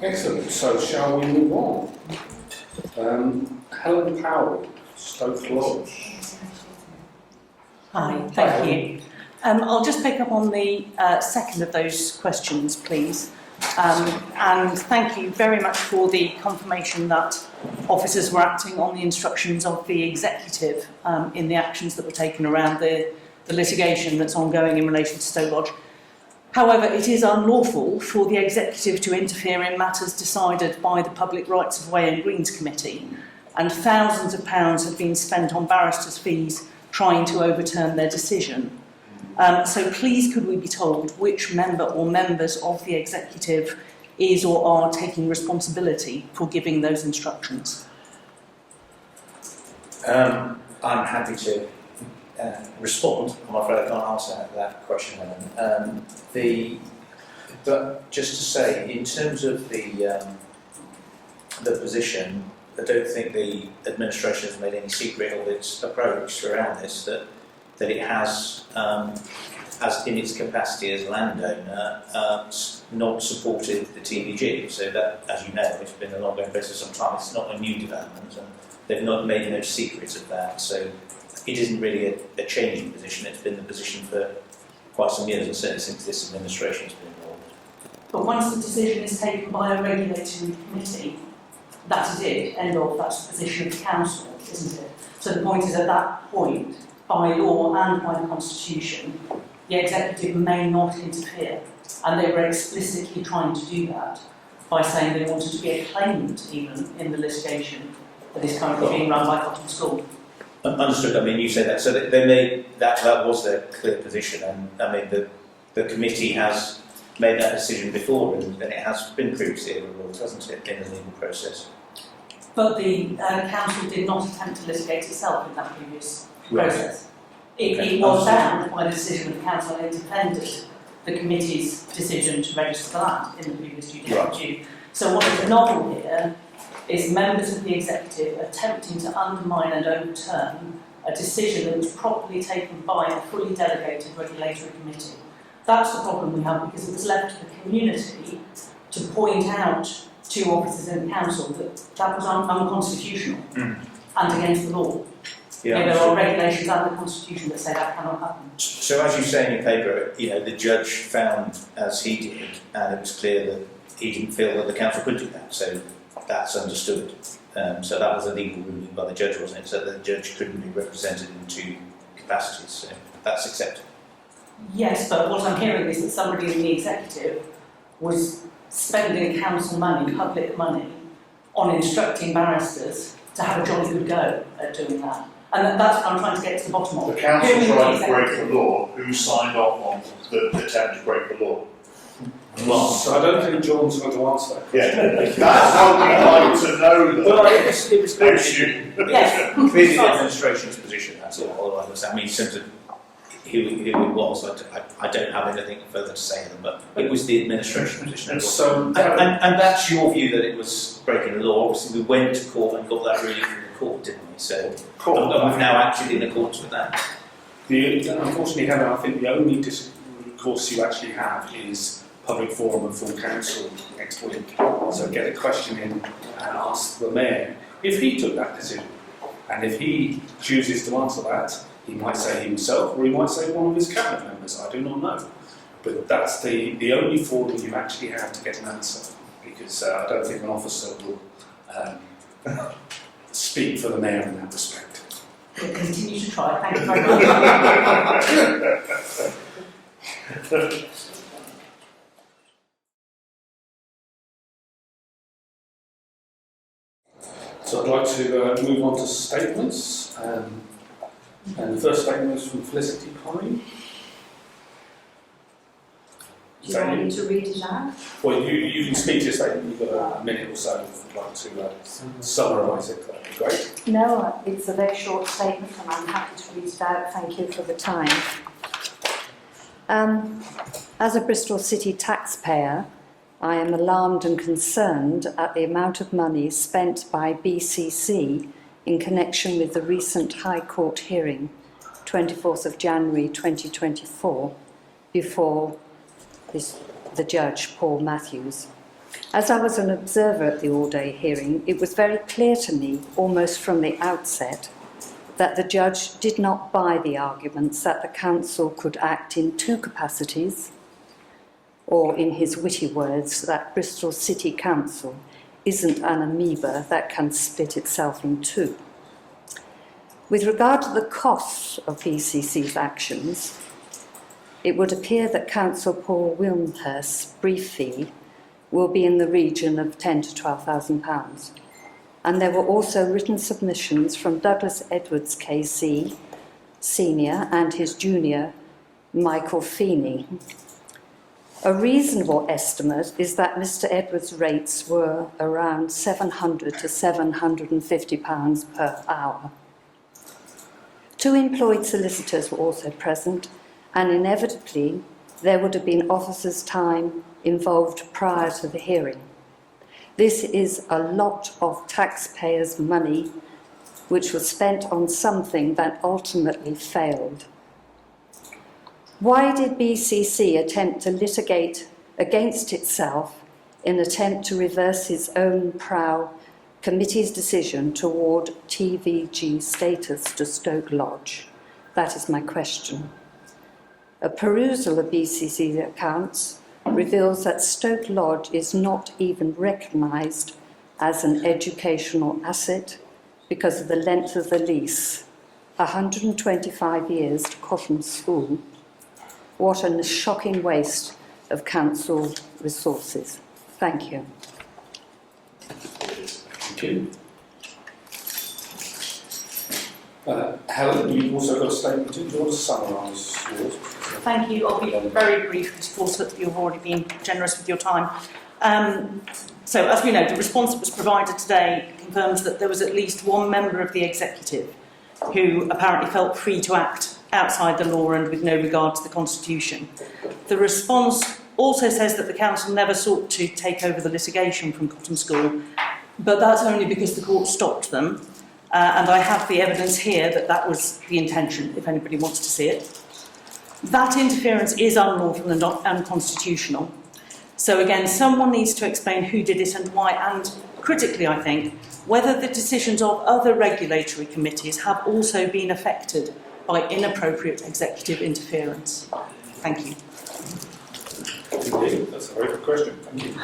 Excellent. So shall we move on? Helen Powell, Stoke Lodge. Hi, thank you. I'll just pick up on the second of those questions, please. And thank you very much for the confirmation that officers were acting on the instructions of the executive in the actions that were taken around the litigation that's ongoing in relation to Stoke Lodge. However, it is unlawful for the executive to interfere in matters decided by the Public Rights of Way and Greens Committee, and thousands of pounds have been spent on barristers' fees trying to overturn their decision. So please could we be told which member or members of the executive is or are taking responsibility for giving those instructions? I'm happy to respond. I'm afraid I can't answer that question, Helen. But just to say, in terms of the position, I don't think the administration has made any secret of its approach around this, that it has, as in its capacity as landowner, not supported the TVG. So that, as you know, it's been an ongoing process for some time. It's not a new development, and they've not made no secret of that. So it isn't really a changing position. It's been the position for quite some years, and certainly since this administration has been involved. But once the decision is taken by a regulatory committee, that is it, end of, that's the position of the council, isn't it? So the point is, at that point, by law and by the Constitution, the executive may not interfere, and they were explicitly trying to do that by saying they wanted to be a claimant even in the litigation that is currently being run by Cotton School. Understood. I mean, you say that, so they made that was their clear position, and I mean the committee has made that decision before, and it has been previously overruled, hasn't it, in the legal process? But the council did not attempt to litigate itself in that previous process. It was bound by the decision of the council, and it defended the committee's decision to register the land in the previous judicial review. So what is novel here is members of the executive attempting to undermine and overturn a decision that was properly taken by a fully delegated regulatory committee. That's the problem we have, because it was left to the community to point out to officers in the council that that was unconstitutional and against the law. Yeah, there are regulations and the Constitution that say that cannot happen. So as you say in your paper, the judge found as he did, and it was clear that he didn't feel that the council could do that. So that's understood. So that was a legal ruling by the judge, wasn't it? So the judge couldn't be represented in two capacities. So that's accepted. Yes, but what I'm hearing is that somebody in the executive was spending council money, public money, on instructing barristers to have a jolly good go at doing that. And that's what I'm trying to get to the bottom of. The council tried to break the law. Who signed off on the attempt to break the law? So I don't think John's going to answer that question. Yeah, that's how we like to know that. Well, it was yes. clearly the administration's position, that's all I was saying. I mean, in terms of who it was, I don't have anything further to say on them, but it was the administration position. And and that's your view that it was breaking the law. Obviously, we went to court and got that ruling from the court, didn't we? So we've now acted in accordance with that. Unfortunately, Hannah, I think the only recourse you actually have is public forum and full council next week. So get a question in and ask the mayor if he took that decision. And if he chooses to answer that, he might say himself, or he might say one of his cabinet members. I do not know. But that's the only forum you actually have to get an answer, because I don't think an officer will speak for the mayor in that respect. We'll continue to try. Thank you very much. So I'd like to move on to statements. And the first statement is from Felicity Pine. Do you want me to read it out? Well, you can speak to your statement. You've got a minute or so if you'd like to summarise it. That'd be great. No, it's a very short statement and I'm happy to read it out. Thank you for the time. As a Bristol City taxpayer, I am alarmed and concerned at the amount of money spent by BCC in connection with the recent High Court hearing, 24th of January 2024, before the judge, Paul Matthews. As I was an observer at the all-day hearing, it was very clear to me, almost from the outset, that the judge did not buy the arguments that the council could act in two capacities, or in his witty words, that Bristol City Council isn't an amoeba that can split itself in two. With regard to the costs of BCC's actions, it would appear that Councillor Paul Wilmhurst's brief fee will be in the region of £10,000 to £12,000. And there were also written submissions from Douglas Edwards KC Senior and his junior Michael Feeney. A reasonable estimate is that Mr Edwards' rates were around £700 to £750 per hour. 2 employed solicitors were also present, and inevitably there would have been officers' time involved prior to the hearing. This is a lot of taxpayers' money which was spent on something that ultimately failed. Why did BCC attempt to litigate against itself in an attempt to reverse its own Prow Committee's decision to award TVG status to Stoke Lodge? That is my question. A perusal of BCC's accounts reveals that Stoke Lodge is not even recognised as an educational asset because of the length of the lease, 125 years to Cotton School. What a shocking waste of council resources. Thank you. Thank you. Helen, you've also got a statement. Do you want to summarise yours? Thank you. I'll be very brief because, of course, you've already been generous with your time. So, as we know, the response that was provided today confirms that there was at least one member of the executive who apparently felt free to act outside the law and with no regard to the Constitution. The response also says that the council never sought to take over the litigation from Cotton School, but that's only because the court stopped them. And I have the evidence here that that was the intention, if anybody wants to see it. That interference is unlawful and unconstitutional. So again, someone needs to explain who did it and why, and critically, I think, whether the decisions of other regulatory committees have also been affected by inappropriate executive interference. Thank you. Indeed, that's a very good question. Thank you.